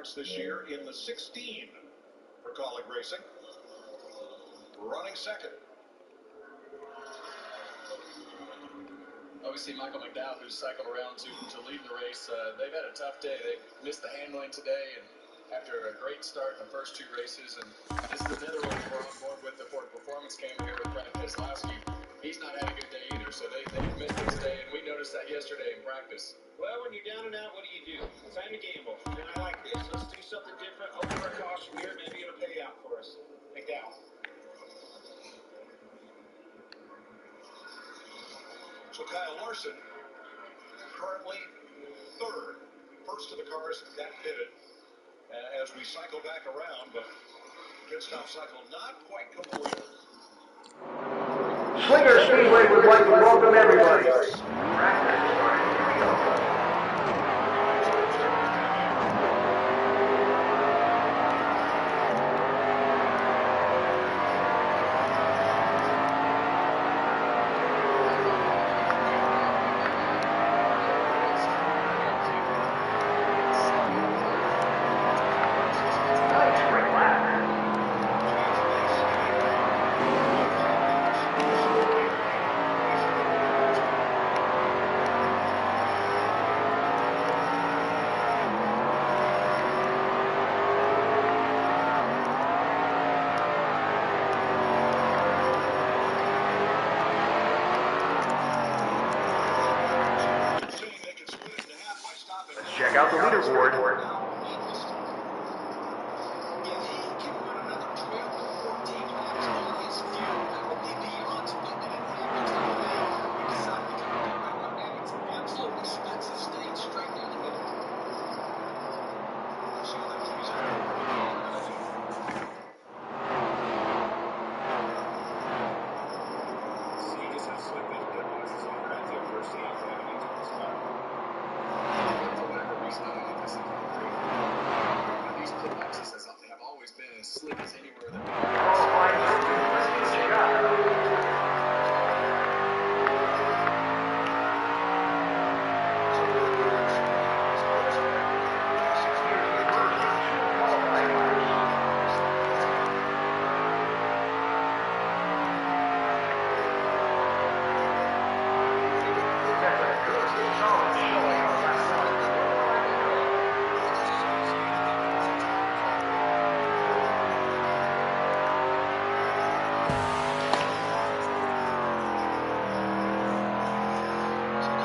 starts this year in the 16 for Colleague Racing. Running second. Obviously, Michael McDowell, who's cycled around to lead the race, they've had a tough day. They missed the handling today, and after a great start in the first 2 races, and this is another one we're on board with the Ford Performance camera here with Brad Keselowski. He's not had a good day either, so they missed it today, and we noticed that yesterday in practice. Well, when you're down and out, what do? Time to gamble. And I like this. Let's do something different. Hope for a caution here. Maybe it'll pay out for us. McDowell. So Kyle Larson, currently third. First of the cars that pitted as we cycle back around, but pit stop cycle not quite complete. Slinger Speedway would like to welcome everybody. Check out the leaderboard.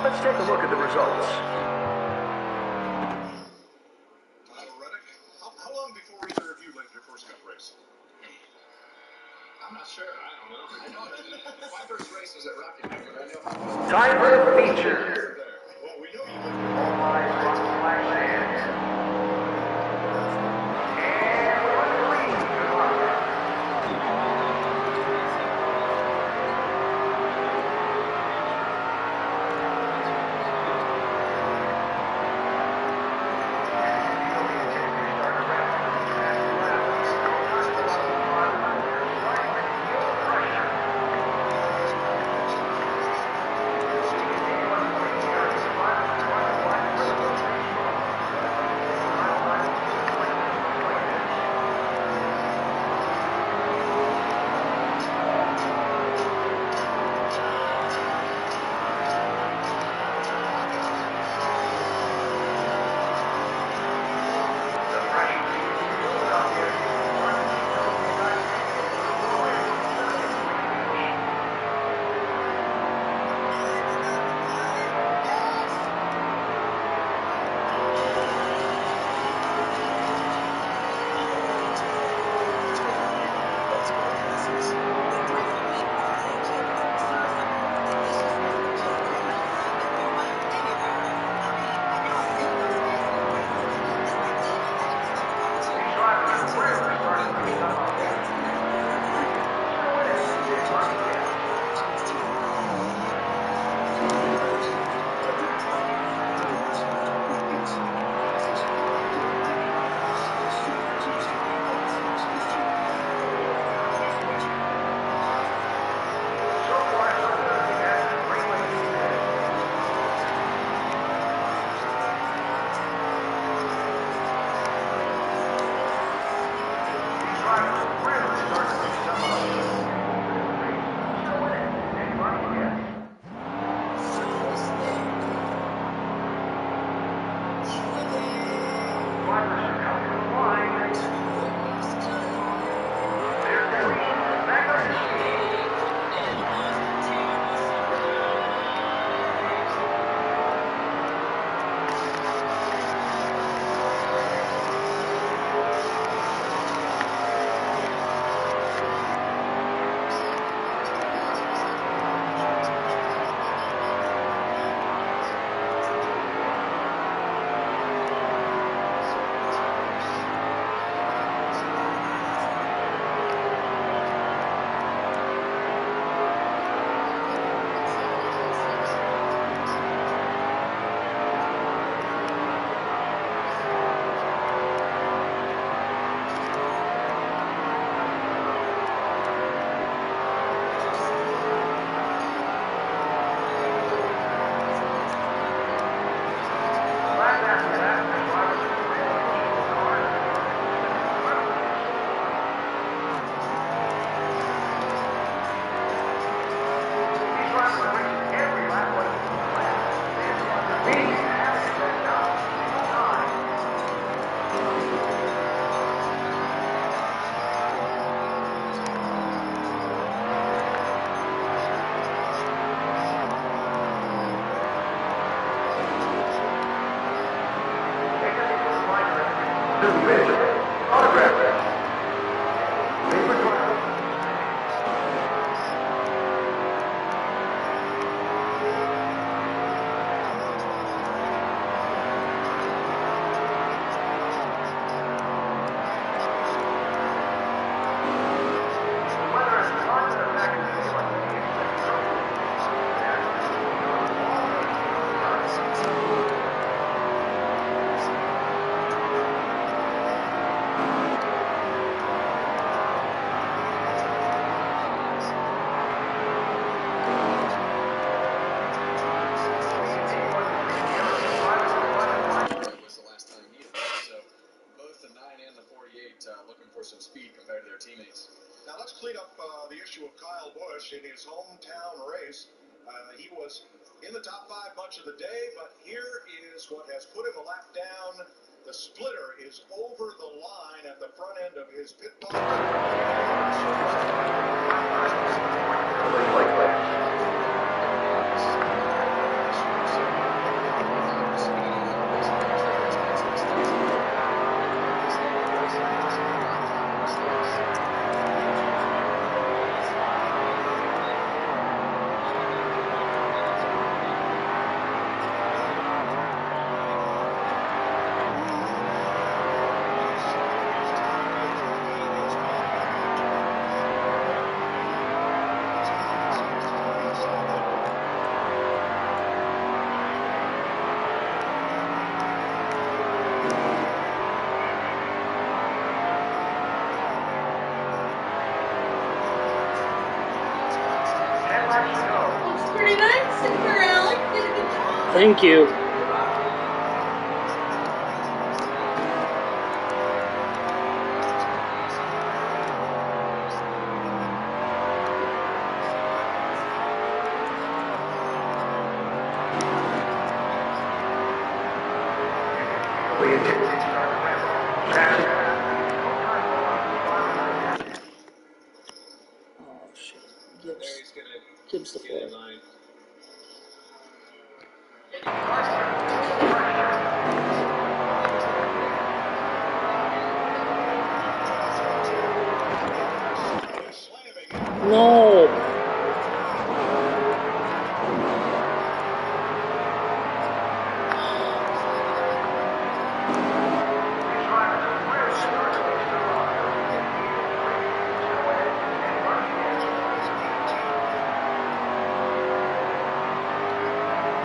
Let's take a look at the results. How long before either of you led your first cup race? I'm not sure. I don't know. My first race was at Rocky Mountain, but I know how. Time for the feature. Well, we know you All eyes on the flag stand. And we're on the lead. Good luck. To the finish. Autograph. Paper trail. Whether it's hot or back in the like was the last time he had raced. So both the 9 and the 48 looking for some speed compared to their teammates. Now let's clean up the issue of Kyle Busch in his hometown race. He was in the top 5 much of the day, but here is what has put him a lap down. The splitter is over the line at the front end of his pit box. Looks pretty nice, and for Alex did a good job. Thank you. Oh shit. There Gibbs. he's going to Gibbs the get in floor. line. No.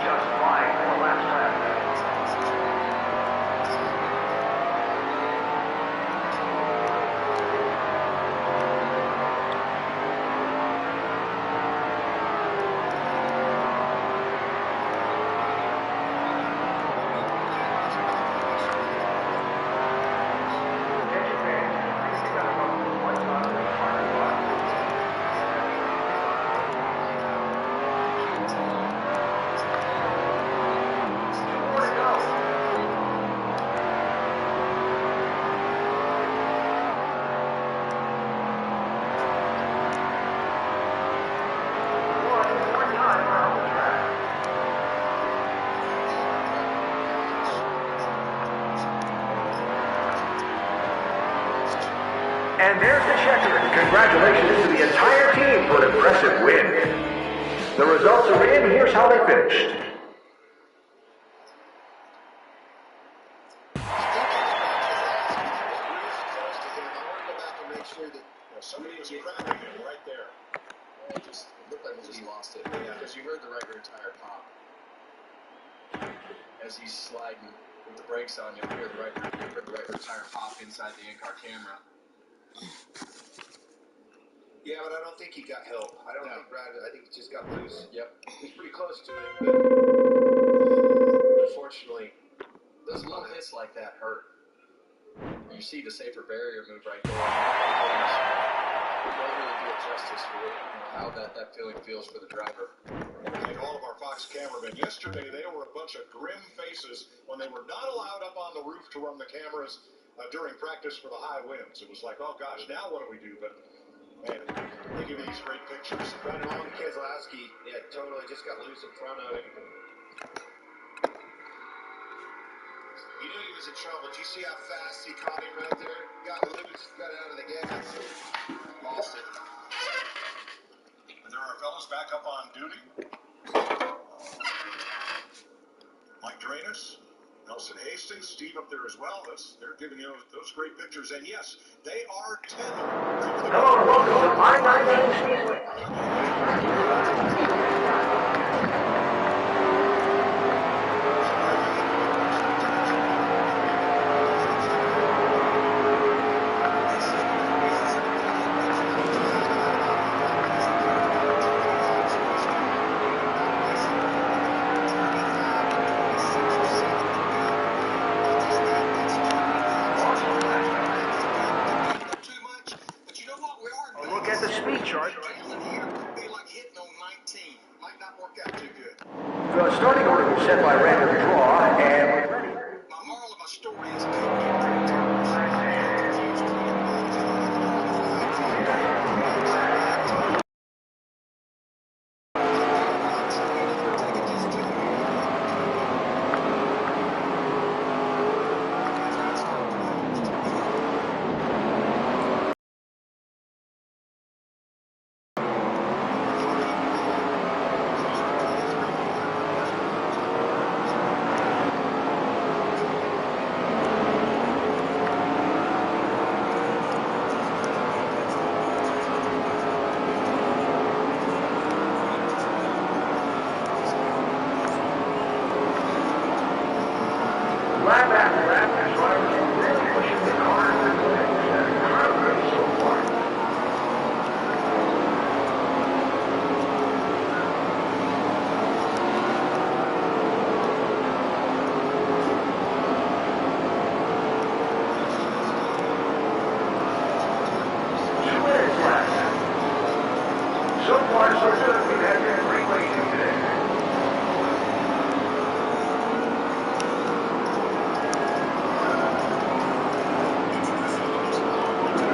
Just 5 more laps left. And there's the checker. Congratulations to the entire team for an impressive win. The results are in. Here's how they finished. Somebody was crowding him right there. It looked like he just lost it. Yeah, because you heard the right rear tire pop. As he's sliding with the brakes on, you'll hear the right rear tire pop inside the in-car camera. Yeah, but I don't think he got help. I don't think Brad, I think he just got loose. Yep. He's pretty close to it, but unfortunately, Those little hits like that hurt. You see the safer barrier move right there. You don't really do it justice for how that feeling feels for the driver. Thank all of our Fox cameramen. Yesterday, they were a bunch of grim faces when they were not allowed up on the roof to run the cameras during practice for the high winds. It was like, oh gosh, now what do we do? But man, they give you these great pictures. Brandon Keselowski, yeah, totally just got loose in front of him. He knew he was in trouble. Did you see how fast he caught on duty. Mike Drainus, Nelson Hastings, Steve up there as well. They're giving you those great pictures. And yes, they are 10. Hello and welcome to I-19 Speedway. Look at the speed chart. The starting order was set by random draw, and we're ready. My moral of my story is lap after lap, the drivers are really pushing the car to the limits. Incredible so far. So far, so good. We've had a great racing today.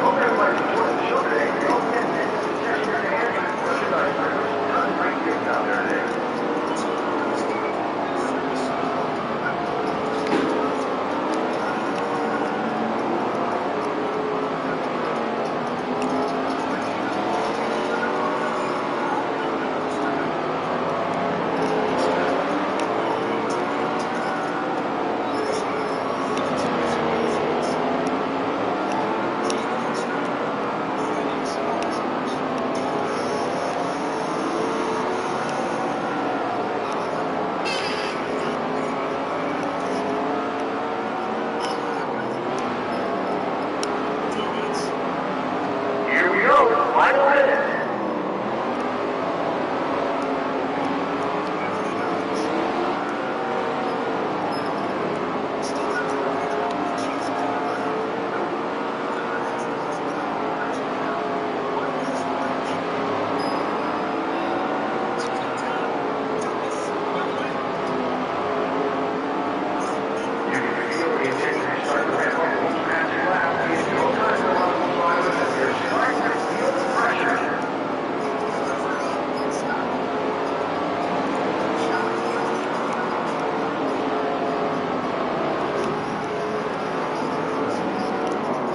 Hope everybody enjoyed the show today. We hope you had a test your hands and merchandise drivers. Tons of great gigs out there today. Here we go, final minute. You can feel the intensity start to ramp up once past your lap. It's no time for one of those drivers that they're starting to feel the pressure.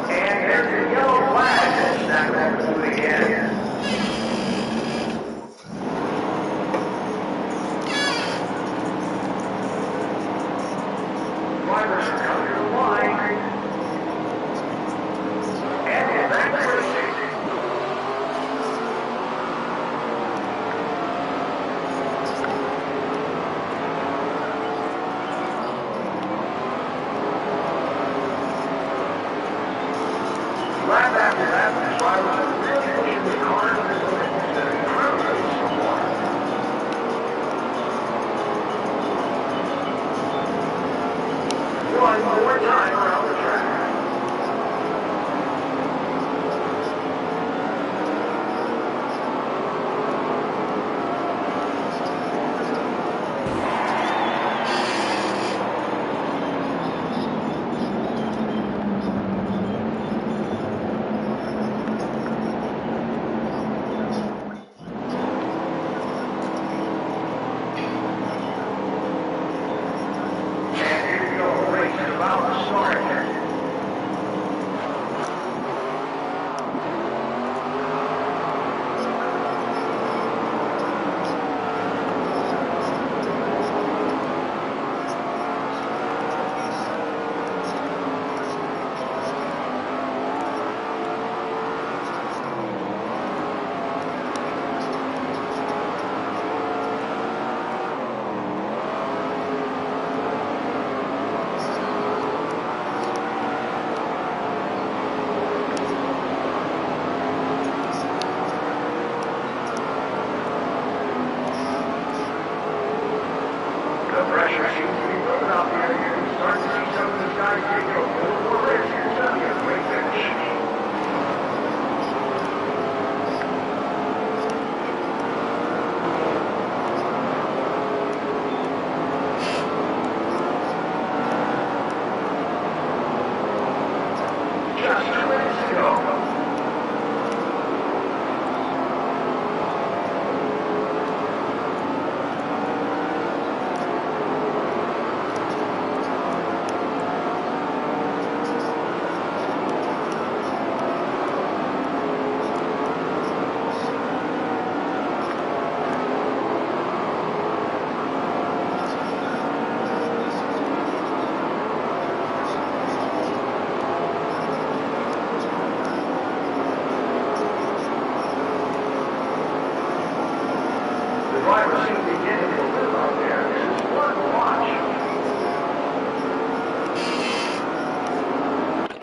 And there's the yellow flag. Snap it over to it again. Drivers are coming to the line. And it's back to racing. Lap after lap, the drivers are really pushing the car to the limits. It's incredible so far. One more time around the track. just 2 minutes to go. The driver seems to be getting a little out there. This is one to watch.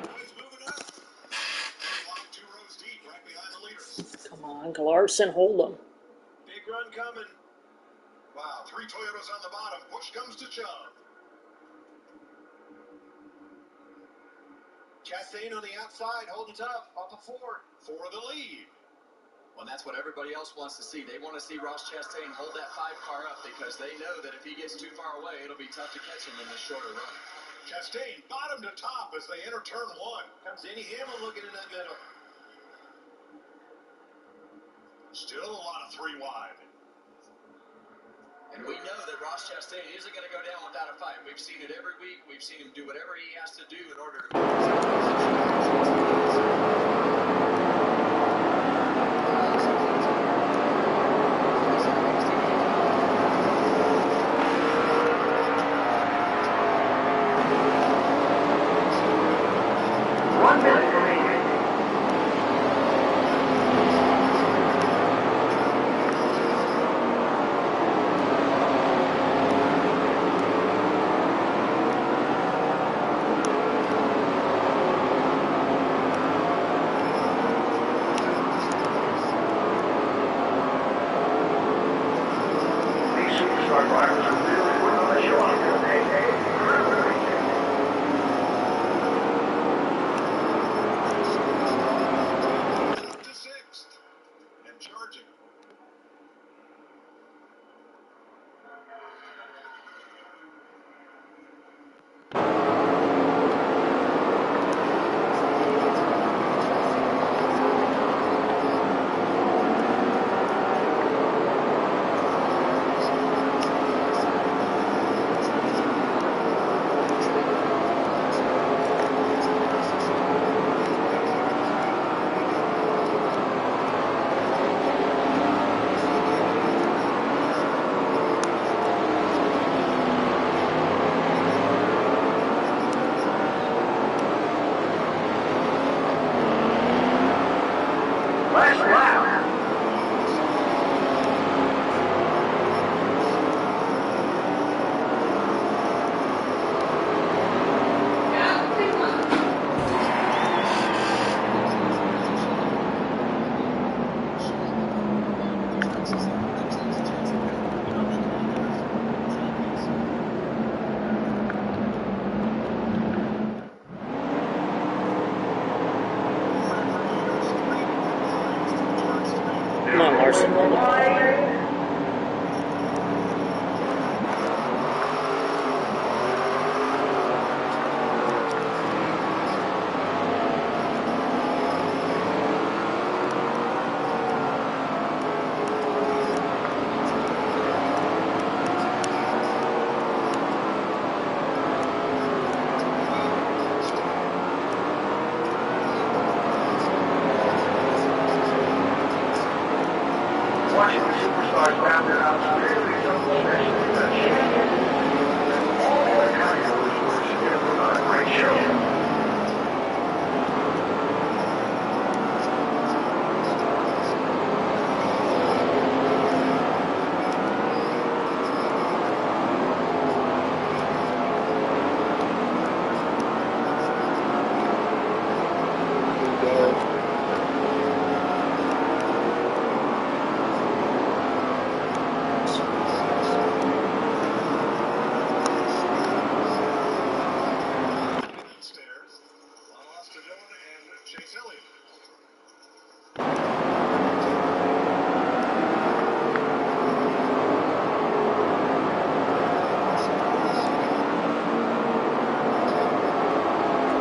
Boys moving up. Locked 2 rows deep, right behind the leaders. Come on, Larson, hold them. Big run coming. Wow, 3 Toyotas on the bottom. Push comes to shove. Chastain on the outside, holding tough, off of 4. For the lead. Well, that's what everybody else wants to see. They want to see Ross Chastain hold that 5 car up because they know that if he gets too far away, it'll be tough to catch him in this shorter run. Chastain bottom to top as they enter turn 1. Comes Denny Hamlin looking in that middle. Still a lot of 3 wide. And we know that Ross Chastain isn't going to go down without a fight. We've seen it every week. We've seen him do whatever he has to do in order to...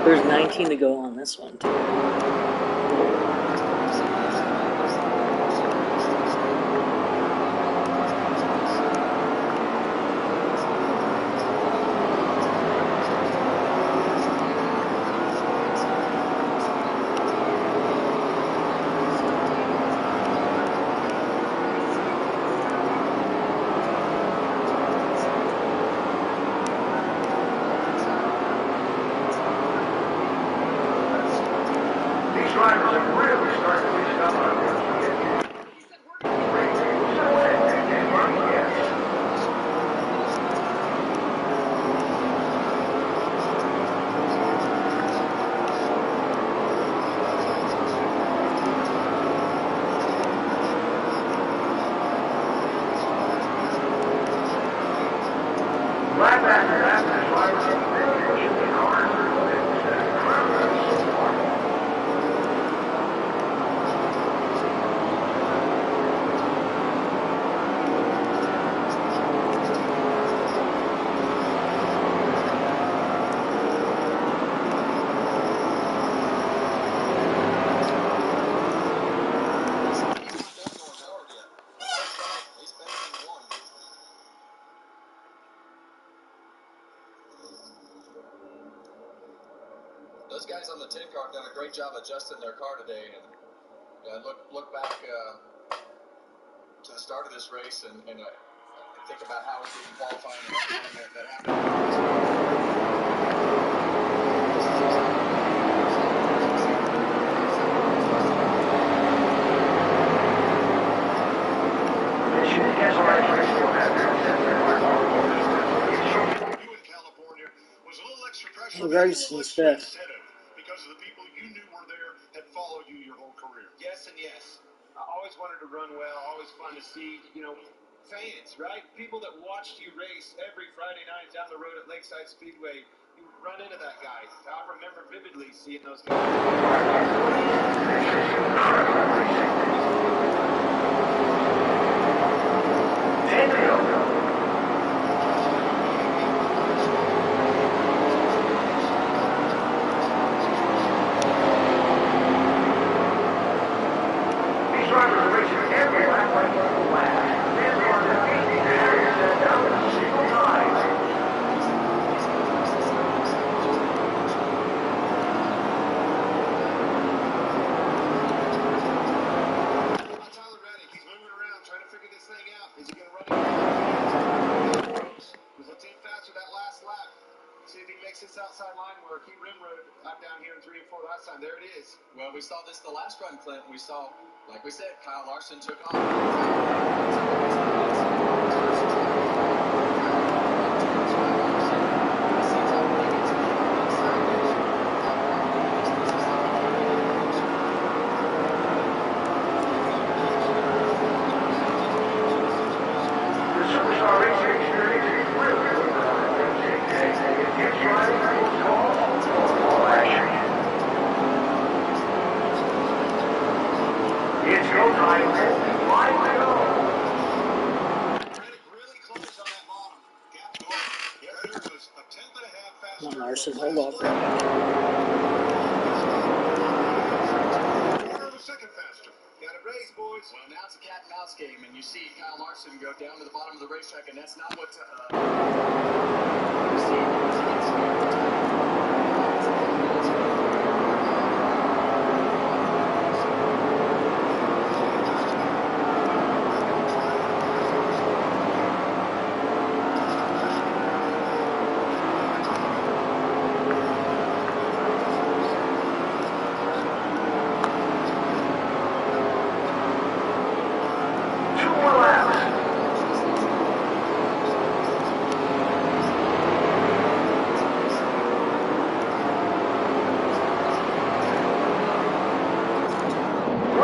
There's 19 to go on this one too. Drivers have really started to reach up on this. Lap after lap, the drivers have really pushed the cars through this. Those guys on the 10 car have done a great job adjusting their car today, and look back to the start of this race, and think about how we did qualifying and everything that happened. SRX race will have their You in California was a little extra pressure. Grayson's fifth. Because of the people you knew were there had followed you your whole career. Yes and yes. I always wanted to run well, always fun to see, fans, right? People that watched you race every Friday night down the road at Lakeside Speedway. You would run into that guy. I remember vividly seeing those guys. These drivers are racing every lap like the last. They're on the 18 areas and down to a single time. Tyler Reddick, he's moving around trying to figure this thing out. Is he going to run it? Was the team faster that last lap? See if he makes this outside line where he rimroaded up down here in 3 and 4 last time. There it is. Well, we saw this the last run, Clint. We saw, like we said, Kyle Larson took off. The Superstar racing experience is really good for racing. It's driving for all action. It's go time. 5 to go. Reddick really close on that bottom. Gap going. Reddick was a tenth and a half faster. Come on, Larson, hold off. Quarter of a second faster. Got a race, boys. Well, now it's a cat and mouse game, and you see Kyle Larson go down to the bottom of the racetrack, and that's not what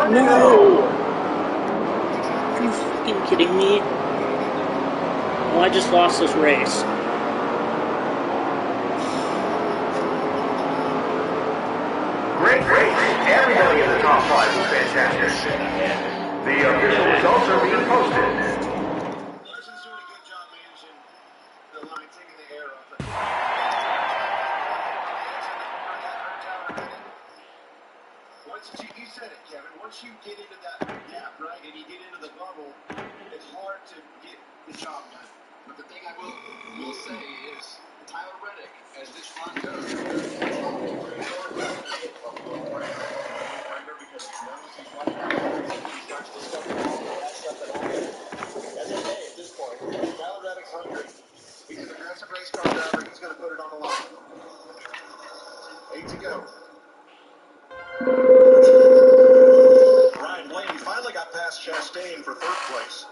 No! Are you fucking kidding me? Well, I just lost this race. Great race. Everybody in the top 5 was fantastic. The official results are being posted. Larson's doing a good job managing the line, taking the air off it. you said it, Kevin. Once you get into that gap, right, and you get into the bubble, it's hard to get the job done. But the thing I will say is Tyler Reddick, as this run goes, he's not being very short about it. Because he knows he's running out of time. He starts to stuff the ball, and that's something happening. That's okay at this point. Tyler Reddick's hungry. He's an aggressive race car driver. He's going to put it on the line. 8 to go. Ryan Blaney finally got past Chastain for third place.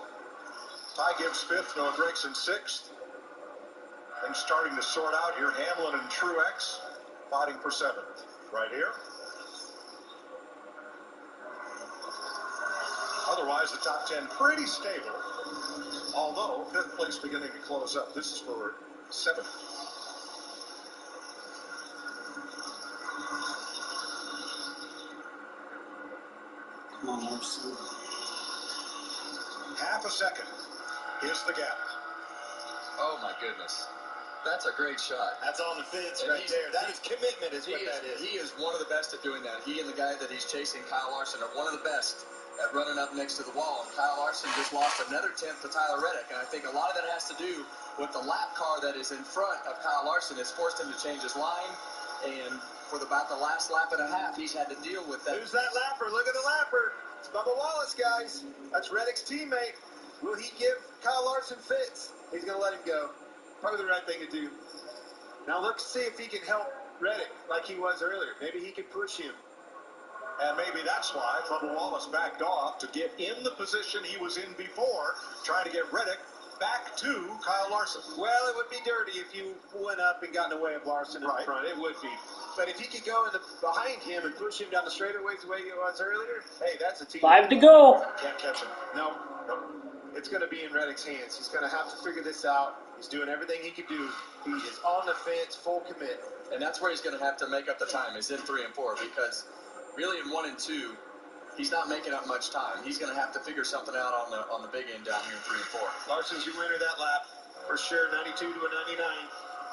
Ty Gibbs fifth, Noah Gragson sixth. Things starting to sort out here. Hamlin and Truex fighting for seventh. Right here. Otherwise, the top 10 pretty stable. Although, fifth place beginning to close up. This is for seventh. Come on, Larson. Half a second is the gap. Oh, my goodness. That's a great shot. That's on the fence And right there. That is commitment is what that is. He is one of the best at doing that. He and the guy that he's chasing, Kyle Larson, are one of the best at running up next to the wall. And Kyle Larson just lost another tenth to Tyler Reddick. And I think a lot of that has to do with the lap car that is in front of Kyle Larson. It's forced him to change his line. And for about the last lap and a half, he's had to deal with that. Who's that lapper? Look at the lapper. It's Bubba Wallace, guys. That's Reddick's teammate. Will he give Kyle Larson fits? He's going to let him go. Probably the right thing to do. Now let's see if he can help Reddick like he was earlier. Maybe he can push him. And maybe that's why Bubba Wallace backed off to get in the position he was in before, trying to get Reddick back to Kyle Larson. Well, it would be dirty if you went up and got in the way of Larson in the front. It would be. But if he could go behind him and push him down the straightaways the way he was earlier, hey, that's a team. 5 to go. Can't catch him. No. It's going to be in Reddick's hands. He's going to have to figure this out. He's doing everything he can do. He is on the fence, full commit. And that's where he's going to have to make up the time, is in 3 and 4, because really in 1 and 2, he's not making up much time. He's going to have to figure something out on the big end down here in 3 and 4. Larson's your winner that lap, for sure, 92 to a 99.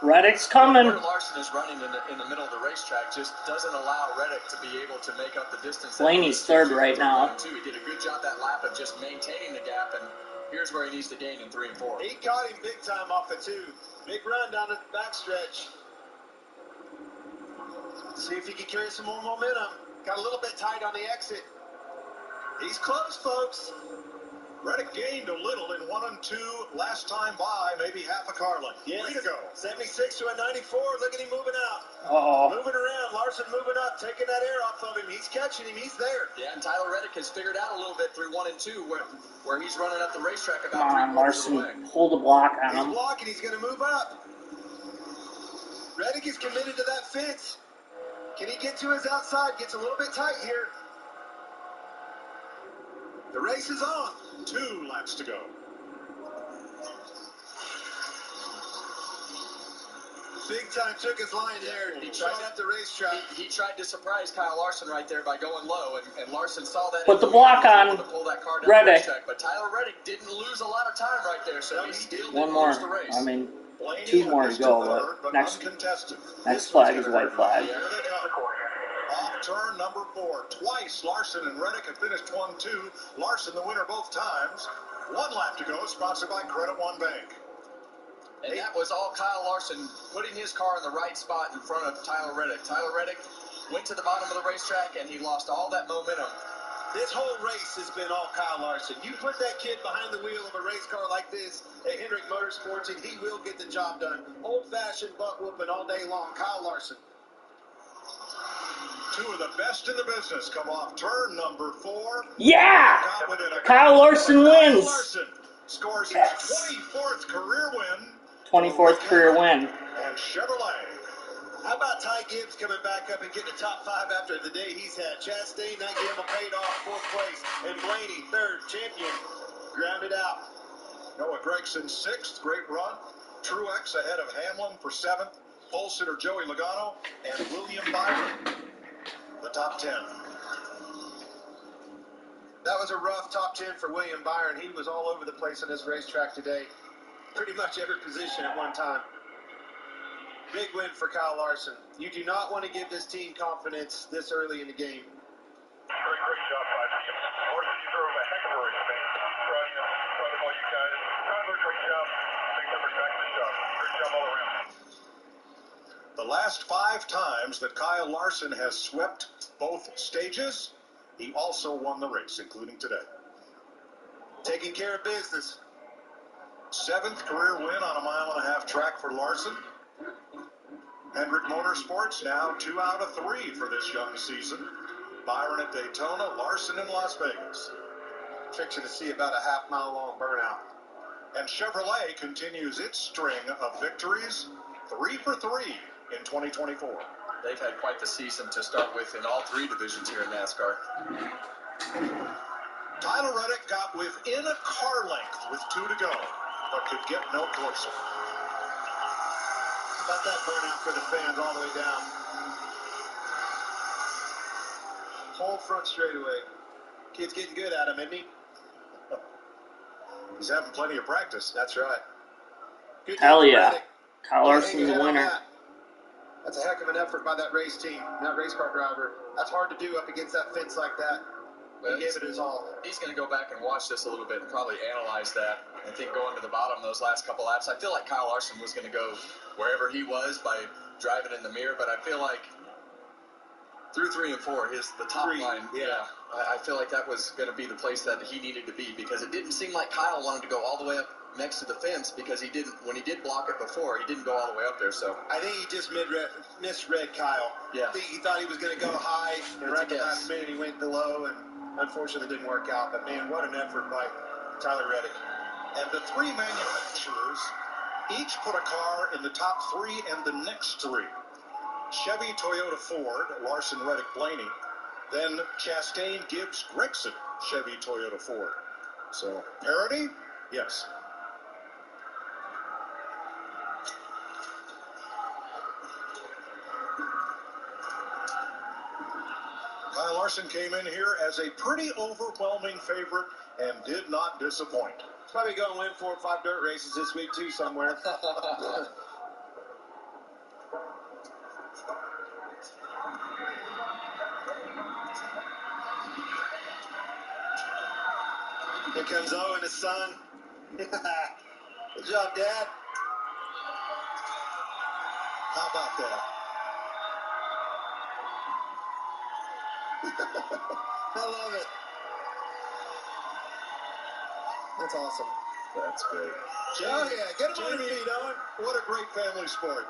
Reddick's coming. Where Larson is running in the middle of the racetrack just doesn't allow Reddick to be able to make up the distance. Blaney's third right now. He did a good job that lap of just maintaining the gap, and here's where he needs to gain in 3 and 4. He caught him big time off the 2. Big run down the backstretch. See if he can carry some more momentum. Got a little bit tight on the exit. He's close, folks. Reddick gained a little in 1 and 2 last time by, maybe half a car length. Yes. Way to go. 76 to a 94. Look at him moving out. Uh-oh. Moving around. Larson moving up, taking that air off of him. He's catching him. He's there. Yeah, and Tyler Reddick has figured out a little bit through 1 and 2 where he's running up the racetrack Come about on, 3 quarters of the way. Larson. Hold the block on He's him. blocking. He's going to move up. Reddick is committed to that fence. Can he get to his outside? Gets a little bit tight here. The race is on. 2 laps to go. Big time took his line there. He tried up the racetrack. He tried to surprise Kyle Larson right there by going low, and Larson saw that. Put the block on to pull that car down Reddick. the racetrack. But Tyler Reddick didn't lose a lot of time right there, so he still One didn't more. lose the race. I mean, Blaney 2 more to missed go. a third, But next uncontested. flag is white flag. Here they come. Off turn number 4. Twice Larson and Reddick have finished 1-2. Larson the winner both times. 1 lap to go, sponsored by Credit One Bank. And that was all Kyle Larson putting his car in the right spot in front of Tyler Reddick. Tyler Reddick went to the bottom of the racetrack, and he lost all that momentum. This whole race has been all Kyle Larson. You put that kid behind the wheel of a race car like this at Hendrick Motorsports, and he will get the job done. Old-fashioned butt whooping all day long. Kyle Larson. 2 of the best in the business come off turn number 4. Yeah! Confident a Kyle Larson Kyle wins. Larson scores his Yes. 24th career win. 24th career win. And Chevrolet. How about Ty Gibbs coming back up and getting a top 5 after the day he's had? Chastain, that gamble paid off, 4th place. And Blaney, 3rd, champion, grounded out. Noah Gragson 6th, great run. Truex ahead of Hamlin for 7th. Pole sitter Joey Logano and William Byron, the top 10. That was a rough top 10 for William Byron. He was all over the place on this racetrack today. Pretty much every position at one time. Big win for Kyle Larson. You do not want to give this team confidence this early in the game. Great job by the team. Larson, you drove a heck of a race, man. Proud of all you guys. Tyler, great job. Big numbers back in the shop. Great job all around. The last 5 times that Kyle Larson has swept both stages, he also won the race, including today. Taking care of business. 7th career win on a 1.5-mile track for Larson. Hendrick Motorsports now 2 out of 3 for this young season. Byron at Daytona, Larson in Las Vegas. Picture to see about a half-mile-long burnout. And Chevrolet continues its string of victories, 3 for 3 in 2024. They've had quite the season to start with in all 3 divisions here in NASCAR. Tyler Reddick got within a car length with 2 to go, but could get no closer. About that burnout for the fans all the way down. Whole front straightaway. Kid's getting good at him, isn't he? He's having plenty of practice. That's right. Good Hell job, yeah. Reddick. Kyle Larson's Hang the your head on winner. that. That's a heck of an effort by that race team, that race car driver. That's hard to do up against that fence like that. He gave it his all. He's going to go back and watch this a little bit and probably analyze that. I think going to the bottom those last couple laps, I feel like Kyle Larson was going to go wherever he was by driving in the mirror, but I feel like through 3 and 4, the top line, I feel like that was going to be the place that he needed to be, because it didn't seem like Kyle wanted to go all the way up next to the fence, because when he did block it before, he didn't go all the way up there. So I think he just misread Kyle. Yeah. I think he thought he was going to go high, and right at the last minute he went below, and unfortunately didn't work out. But man, what an effort by Tyler Reddick. And the 3 manufacturers each put a car in the top 3 and the next 3. Chevy, Toyota, Ford, Larson, Reddick, Blaney. Then Chastain, Gibbs, Gregson, Chevy, Toyota, Ford. So parity? Yes. Kyle Larson came in here as a pretty overwhelming favorite and did not disappoint. Probably going to win 4 or 5 dirt races this week too somewhere. Here comes Owen, his son. Good job, Dad. How about that? I love it. That's awesome. that's great. Oh, yeah. Get him on his feet, Owen. What a great family sport.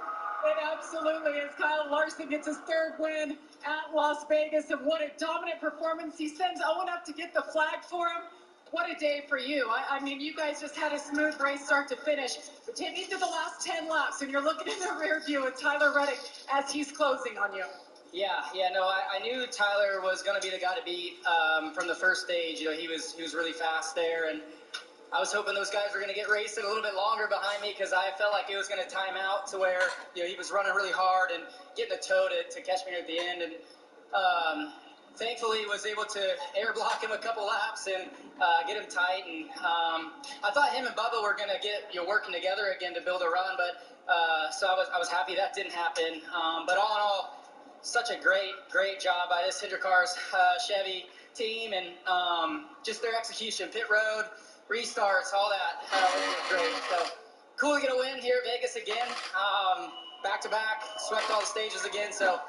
It absolutely is. Kyle Larson gets his 3rd win at Las Vegas, and what a dominant performance. He sends Owen up to get the flag for him. What a day for you. I mean, you guys just had a smooth race start to finish. But take me through the last 10 laps, and you're looking in the rear view at Tyler Reddick as he's closing on you. I knew Tyler was going to be the guy to beat from the first stage. You know, he was really fast there, and I was hoping those guys were going to get racing a little bit longer behind me, because I felt like it was going to time out to where, you know, he was running really hard and getting a toe to catch me at the end. And thankfully was able to air block him a couple laps and get him tight. And I thought him and Bubba were going to get working together again to build a run, but so I was happy that didn't happen. But all in all, such a great job by this Hendrick Cars Chevy team, and just their execution, pit road, restarts, all that was great. So cool to get a win here at Vegas again, back to back, swept all the stages again. So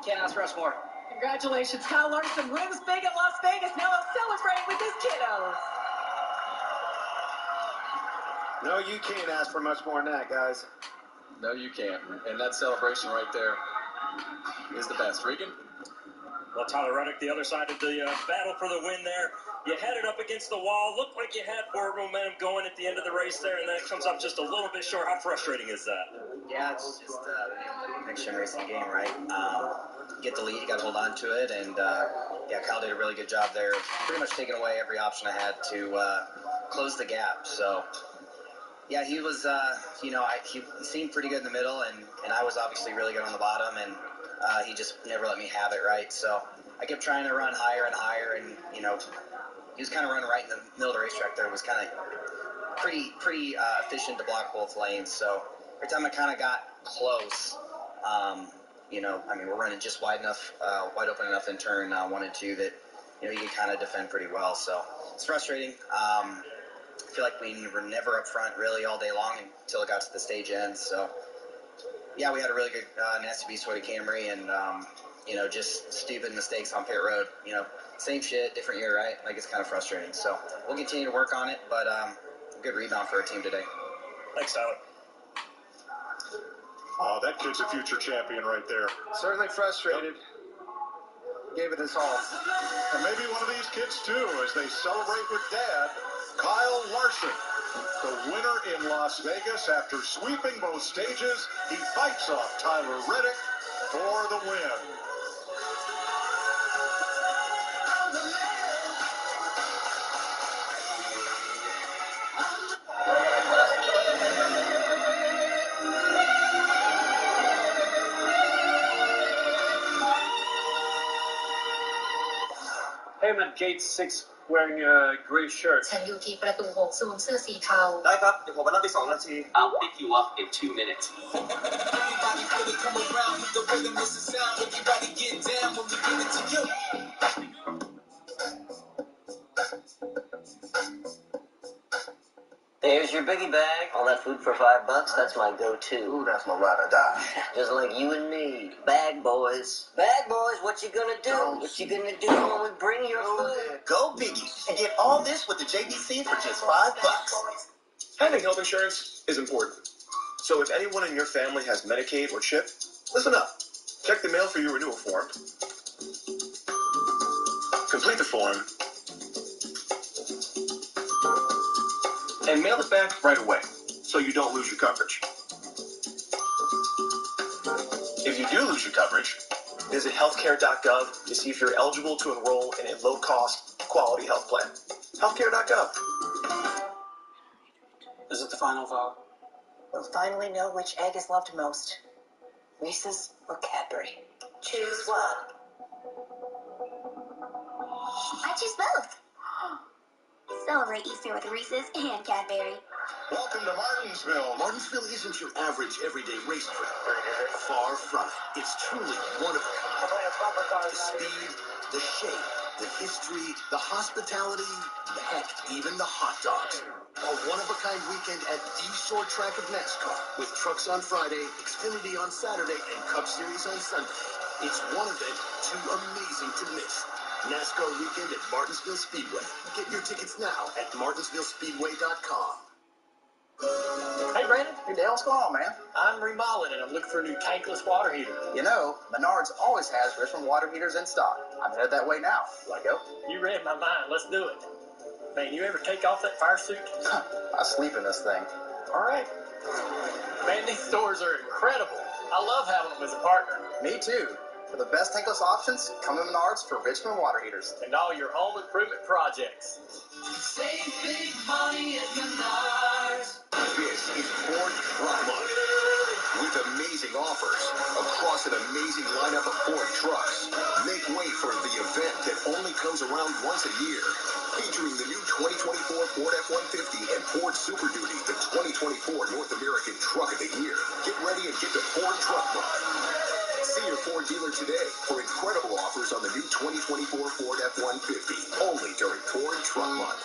can't ask for much more. Congratulations, Kyle Larson wins big at Las Vegas. Now he'll celebrate with his kiddos. No, you can't ask for much more than that, guys. No, you can't. And that celebration right there is the best. Regan? Well, Tyler Reddick, the other side of the battle for the win there. You had it up against the wall. Looked like you had forward momentum going at the end of the race there, and then it comes up just a little bit short. How frustrating is that? Yeah, it's just a next-gen racing game, right? You get the lead, you got to hold on to it, and Kyle did a really good job there, pretty much taking away every option I had to close the gap. So, yeah, he was, he seemed pretty good in the middle, and I was obviously really good on the bottom, and he just never let me have it, right? So I kept trying to run higher and higher, and, he was kind of running right in the middle of the racetrack there. It was kind of pretty efficient to block both lanes. So every time I kind of got close, we're running just wide open enough in turn 1 and 2 that he can kind of defend pretty well. So it's frustrating. I feel like we were never up front really all day long until it got to the stage end. So, yeah, we had a really good Nasty Beast Woody Camry and, just stupid mistakes on pit road. Same shit, different year, right? Like, it's kind of frustrating. So we'll continue to work on it, but good rebound for our team today. Thanks, Tyler. Oh, that kid's a future champion right there. Certainly frustrated. Gave it his all. And maybe one of these kids, too, as they celebrate with Dad, Kyle Larson. The winner in Las Vegas after sweeping both stages. He fights off Tyler Reddick for the win. Hey, I'm at gate 6 wearing a gray shirt. ฉันอยู่ที่ประตู6สวมเสื้อสีเทา ได้ครับ เดี๋ยวผมมารับที่2 นาที I'll pick you up in 2 minutes. Everybody feel it come around with the rhythm, it's the sound. Everybody get down when we give it to you. There's your biggie bag. All that food for $5, that's my go-to. Ooh, that's my ride or die. Just like you and me. Bag boys. Bag boys, what you gonna do? What you gonna do when we bring your food? Go Biggie and get all this with the JBC for just $5. Having health insurance is important. So if anyone in your family has Medicaid or CHIP, listen up. Check the mail for your renewal form. Complete the form. And mail it back right away, so you don't lose your coverage. If you do lose your coverage, visit healthcare.gov to see if you're eligible to enroll in a low-cost, quality health plan. Healthcare.gov. Is it the final vote? We'll finally know which egg is loved most. Reese's or Cadbury? Choose one. I choose both. Celebrate Easter with Reese's and Cadbury. Welcome to Martinsville. Martinsville isn't your average everyday racetrack. Far from it. It's truly one of a kind. The speed, the shape, the history, the hospitality, heck, even the hot dogs. A one-of-a-kind weekend at the short track of NASCAR with trucks on Friday, Xfinity on Saturday, and Cup Series on Sunday. It's one event too amazing to miss. NASCAR weekend at Martinsville Speedway. Get your tickets now at martinsvillespeedway.com. Hey, Brandon. Hey, Dale. What's going on, man? I'm remodeling and I'm looking for a new tankless water heater. Menards always has Richmond water heaters in stock. I'm headed that way now. Want to go? You read my mind. Let's do it. Man, you ever take off that fire suit? I sleep in this thing. All right. Man, these stores are incredible. I love having them as a partner. Me too. For the best tankless options, come to Menards for Richmond water heaters. And all your home improvement projects. Save big money at Menards. This is Ford Truck Month with amazing offers across an amazing lineup of Ford trucks. Make way for the event that only comes around once a year, featuring the new 2024 Ford F-150 and Ford Super Duty, the 2024 North American Truck of the Year. Get ready and get to Ford Truck Month. See your Ford dealer today for incredible offers on the new 2024 Ford F-150, only during Ford Truck Month.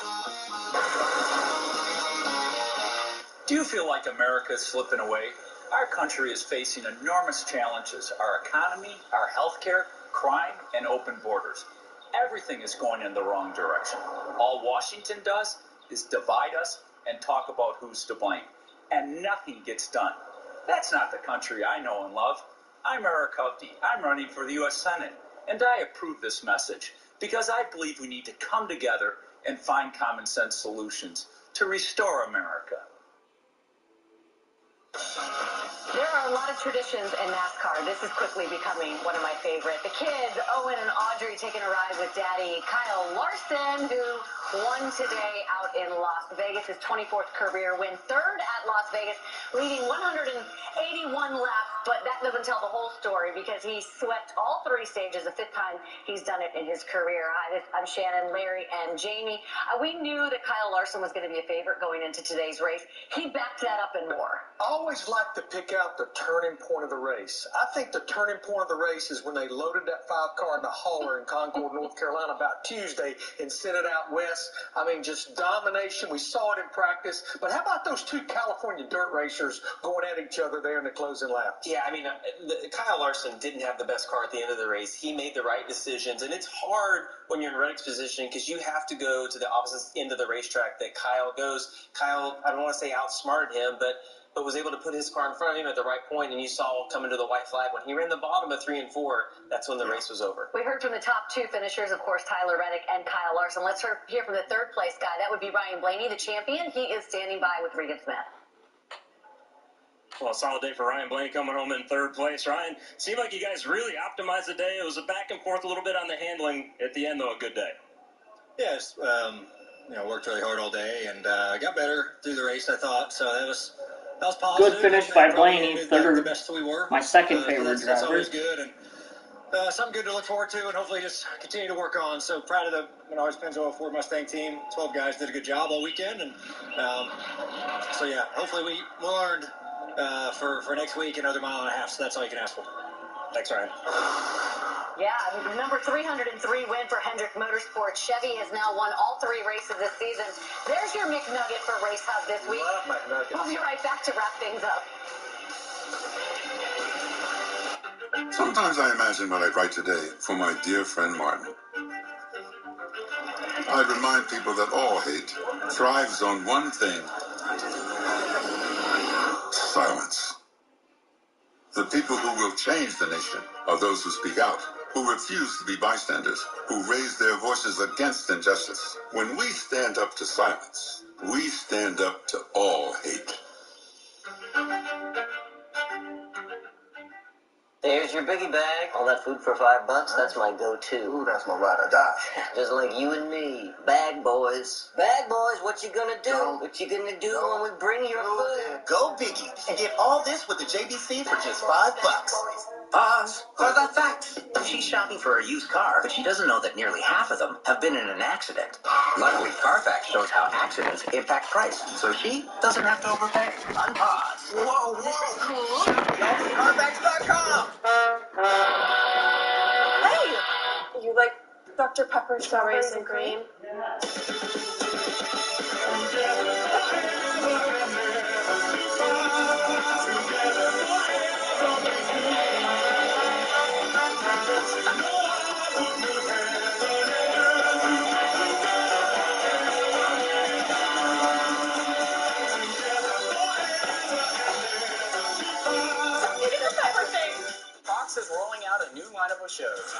Do you feel like America is slipping away? Our country is facing enormous challenges. Our economy, our healthcare, crime, and open borders. Everything is going in the wrong direction. All Washington does is divide us and talk about who's to blame. And nothing gets done. That's not the country I know and love. I'm Eric Hovde. I'm running for the U.S. Senate. And I approve this message because I believe we need to come together and find common sense solutions to restore America. There are a lot of traditions in NASCAR. This is quickly becoming one of my favorite. The kids, Owen and Audrey, taking a ride with Daddy Kyle Larson, who won today out in Las Vegas, his 24th career win, third at Las Vegas, leading 181 laps but that doesn't tell the whole story because he swept all 3 stages, the 5th time he's done it in his career. Hi, I'm Shannon, Larry, and Jamie. We knew that Kyle Larson was going to be a favorite going into today's race. He backed that up and more. I always like to pick out the turning point of the race. I think the turning point of the race is when they loaded that 5-car in the hauler in Concord, North Carolina about Tuesday and sent it out west. I mean, just domination. We saw it in practice. But how about those 2 California dirt racers going at each other there in the closing laps? Yeah, I mean, Kyle Larson didn't have the best car at the end of the race. He made the right decisions, and it's hard when you're in Reddick's position because you have to go to the opposite end of the racetrack that Kyle goes. Kyle, I don't want to say outsmarted him, but was able to put his car in front of him at the right point, and you saw coming to the white flag. When he ran the bottom of 3 and 4, that's when the race was over. We heard from the top 2 finishers, of course, Tyler Reddick and Kyle Larson. Let's hear from the 3rd place guy. That would be Ryan Blaney, the champion. He is standing by with Regan Smith. Well, a solid day for Ryan Blaney coming home in 3rd place. Ryan, seemed like you guys really optimized the day. It was a back and forth a little bit on the handling. At the end, though, a good day. Yes, worked really hard all day and got better through the race, I thought. So that was positive. Good finish by Blaney, the best we were. My second favorite driver. That's always good, and something good to look forward to, and hopefully just continue to work on. So proud of the Menards Pennzoil Ford Mustang team. 12 guys did a good job all weekend, and so yeah, hopefully we learned for next week another 1.5 miles. So that's all you can ask for. Thanks, Ryan. Yeah, number 303 win for Hendrick Motorsports. Chevy has now won all 3 races this season. There's your McNugget for Race Hub this week. Love McNuggets. We'll be right back to wrap things up. Sometimes I imagine what I'd write today for my dear friend Martin. I'd remind people that all hate thrives on one thing: silence. The people who will change the nation are those who speak out, who refuse to be bystanders, who raise their voices against injustice. When we stand up to silence, we stand up to all hate. There's your biggie bag. All that food for $5, that's my go-to. Ooh, that's my ride or die. Just like you and me. Bag boys. Bag boys, what you gonna do? What you gonna do when we bring your food? Go biggie and get all this with the JBC for just $5. Pause for the facts. She's shopping for a used car, but she doesn't know that nearly half of them have been in an accident. Luckily, Carfax shows how accidents impact price, so she doesn't have to overpay. Unpause. Whoa, whoa. Carfax.com. Hey! You like Dr. Pepper strawberries and cream? Fox is rolling out a new lineup of shows.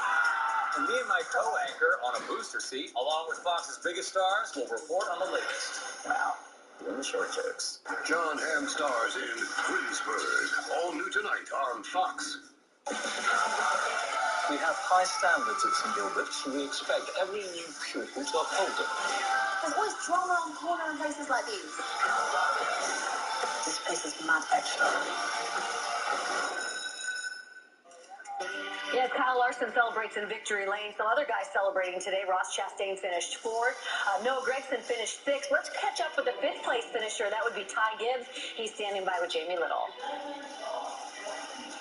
And me and my co-anchor on a booster seat, along with Fox's biggest stars, will report on the latest. Wow, doing the short jokes. John Hamm stars in Greensburg. All new tonight on Fox. We have high standards at St. Gilbert's, and we expect every new pupil to uphold them. There's always drama on the corner in places like these. This place is mad extra. Yes, Kyle Larson celebrates in victory lane. Some other guys celebrating today. Ross Chastain finished 4th. Noah Gragson finished 6th. Let's catch up with the 5th place finisher. That would be Ty Gibbs. He's standing by with Jamie Little.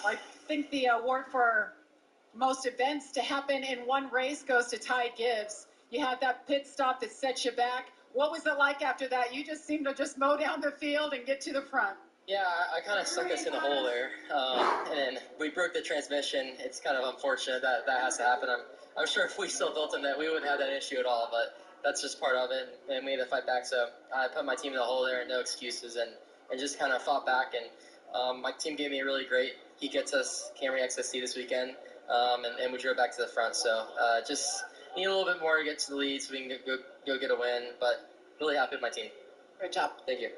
I think the award for most events to happen in one race goes to Ty Gibbs. You had that pit stop that set you back. What was it like after that? You just seemed to just mow down the field and get to the front. Yeah, I kind of stuck us in a hole there, and then we broke the transmission. It's kind of unfortunate that has to happen. I'm sure if we still built them that we wouldn't have that issue at all, but that's just part of it, and we had to fight back. So I put my team in the hole there, and no excuses, and just kind of fought back. And my team gave me a really great He Gets Us Camry XSC this weekend, and we drove back to the front. So just need a little bit more to get to the lead so we can go get a win, but really happy with my team. Great job. Thank you.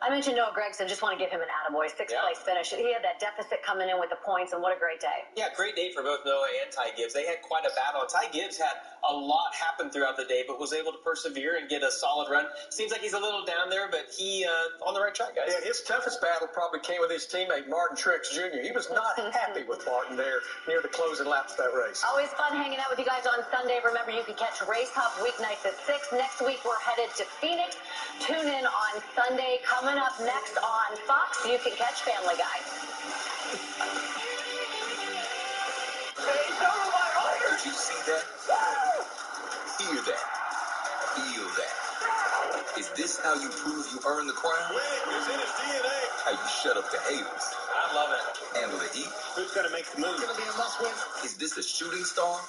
I mentioned Noah Gragson. Just want to give him an attaboy. Sixth place finish. He had that deficit coming in with the points, and what a great day. Yeah, great day for both Noah and Ty Gibbs. They had quite a battle. Ty Gibbs had a lot happen throughout the day, but was able to persevere and get a solid run. Seems like he's a little down there, but he on the right track, guys. Yeah, his toughest battle probably came with his teammate, Martin Truex Jr. He was not happy with Martin there near the closing laps of that race. Always fun hanging out with you guys on Sunday. Remember, you can catch Race Hub weeknights at 6. Next week, we're headed to Phoenix. Tune in on Sunday. Coming up next on Fox, you can catch Family Guy. Did you see that? Hear that? Feel that? Is this how you prove you earn the crown? Winning is in his DNA. How you shut up the haters? I love it. Handle the heat? Who's going to make the move? It's going to be a must-win. Is this a shooting star?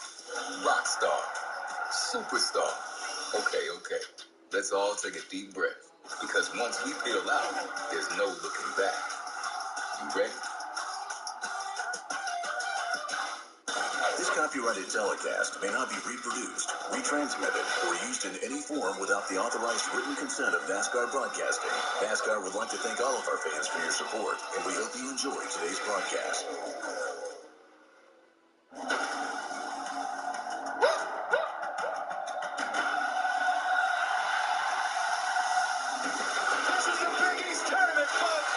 Rock star? Superstar? Okay. Let's all take a deep breath. Because once we peel out, there's no looking back. You ready? This copyrighted telecast may not be reproduced, retransmitted, or used in any form without the authorized written consent of NASCAR Broadcasting. NASCAR would like to thank all of our fans for your support, and we hope you enjoy today's broadcast. This is the Big East tournament, folks.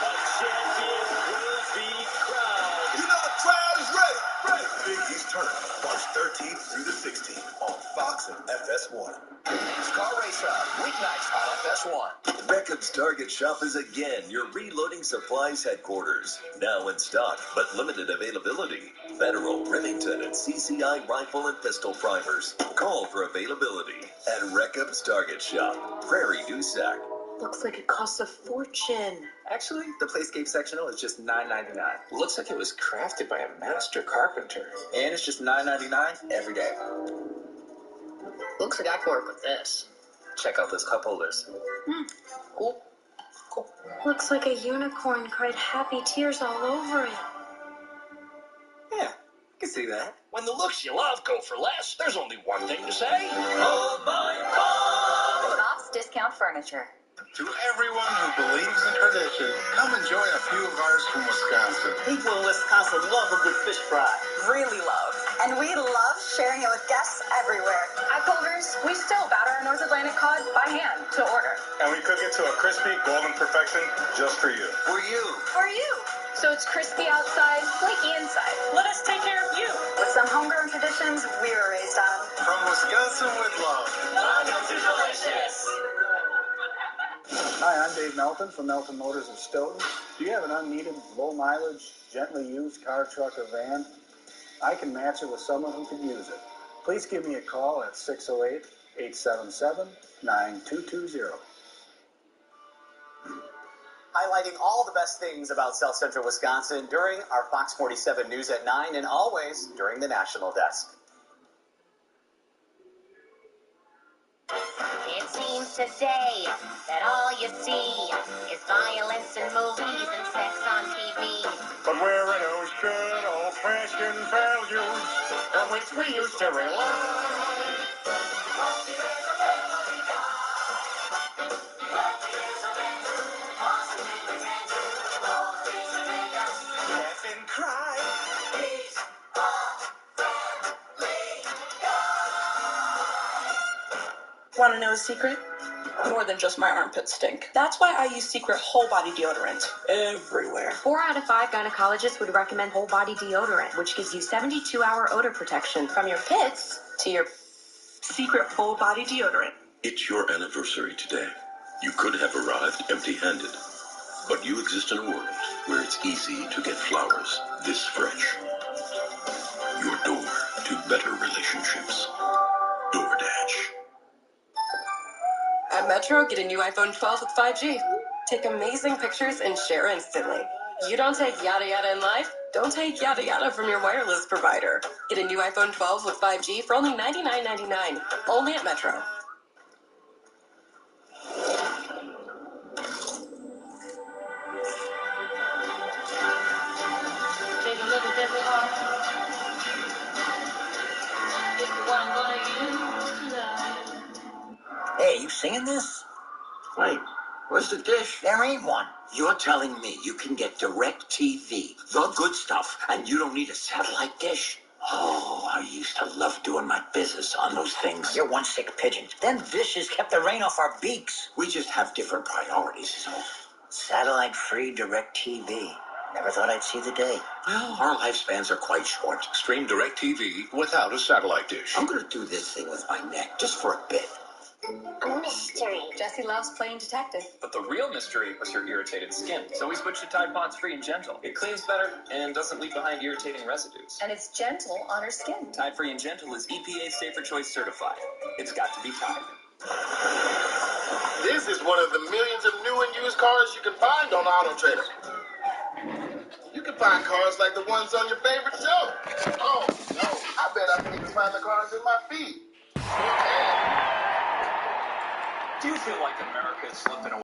A champion will be crowned. You know the crowd is ready. Big East Tournament, March 13th through the 16th on Fox and FS1. Car Race Hub, weeknights on FS1. Reckham's Target Shop is again your reloading supplies headquarters. Now in stock, but limited availability. Federal, Remington, and CCI rifle and pistol primers. Call for availability at Reckham's Target Shop, Prairie du Sac. Looks like it costs a fortune. Actually, the Playscape sectional is just $9.99. Looks like it was crafted by a master carpenter. And it's just $9.99 every day. Looks like I can work with this. Check out those cup holders. Cool. Looks like a unicorn cried happy tears all over it. Yeah, I can see that. When the looks you love go for less, there's only one thing to say. Oh my God! Bob's Discount Furniture. To everyone who believes in tradition, come enjoy a few of ours from Wisconsin. People in Wisconsin love a good fish fry. Really love. And we love sharing it with guests everywhere. At Culver's, we still batter our North Atlantic cod by hand to order. And we cook it to a crispy, golden perfection just for you. For you. For you. So it's crispy outside, flaky inside. Let us take care of you. With some homegrown traditions we were raised on. From Wisconsin with love. Welcome to Delicious. Hi, I'm Dave Melton from Melton Motors of Stoughton. Do you have an unneeded, low-mileage, gently used car, truck, or van? I can match it with someone who could use it. Please give me a call at 608-877-9220. Highlighting all the best things about South Central Wisconsin during our Fox 47 News at 9 and always during the National Desk. It seems today that all you see is violence in movies and sex on TV. But we're in those good old-fashioned values on which we used to rely. Laugh and cry. Want to know a secret? More than just my armpits stink. That's why I use Secret Whole Body Deodorant everywhere. 4 out of 5 gynecologists would recommend whole body deodorant, which gives you 72-hour odor protection from your pits to your Secret Whole Body Deodorant. It's your anniversary today. You could have arrived empty-handed, but you exist in a world where it's easy to get flowers this fresh. Your door to better relationships. DoorDash. At Metro, get a new iPhone 12 with 5G. Take amazing pictures and share instantly. You don't take yada yada in life? Don't take yada yada from your wireless provider. Get a new iPhone 12 with 5G for only $99.99. Only at Metro. Take a look at this heart. It's what I'm gonna use tonight. Hey, you singing this? Wait, Where's the dish? There ain't one. You're telling me you can get direct TV, the good stuff, and you don't need a satellite dish? Oh, I used to love doing my business on those things. You're one sick pigeon. Them dishes kept the rain off our beaks. We just have different priorities, so. Satellite-free direct TV. Never thought I'd see the day. Well, our lifespans are quite short. Stream direct TV without a satellite dish. I'm going to do this thing with my neck just for a bit. A mystery. Jesse loves playing detective. But the real mystery was your irritated skin. So we switched to Tide Pods Free and Gentle. It cleans better and doesn't leave behind irritating residues. And it's gentle on her skin. Tide Free and Gentle is EPA Safer Choice certified. It's got to be Tide. This is one of the millions of new and used cars you can find on Auto Trader. You can find cars like the ones on your favorite show. Oh, no, I bet I can even find the cars in my feed. Do you feel like America is slipping away?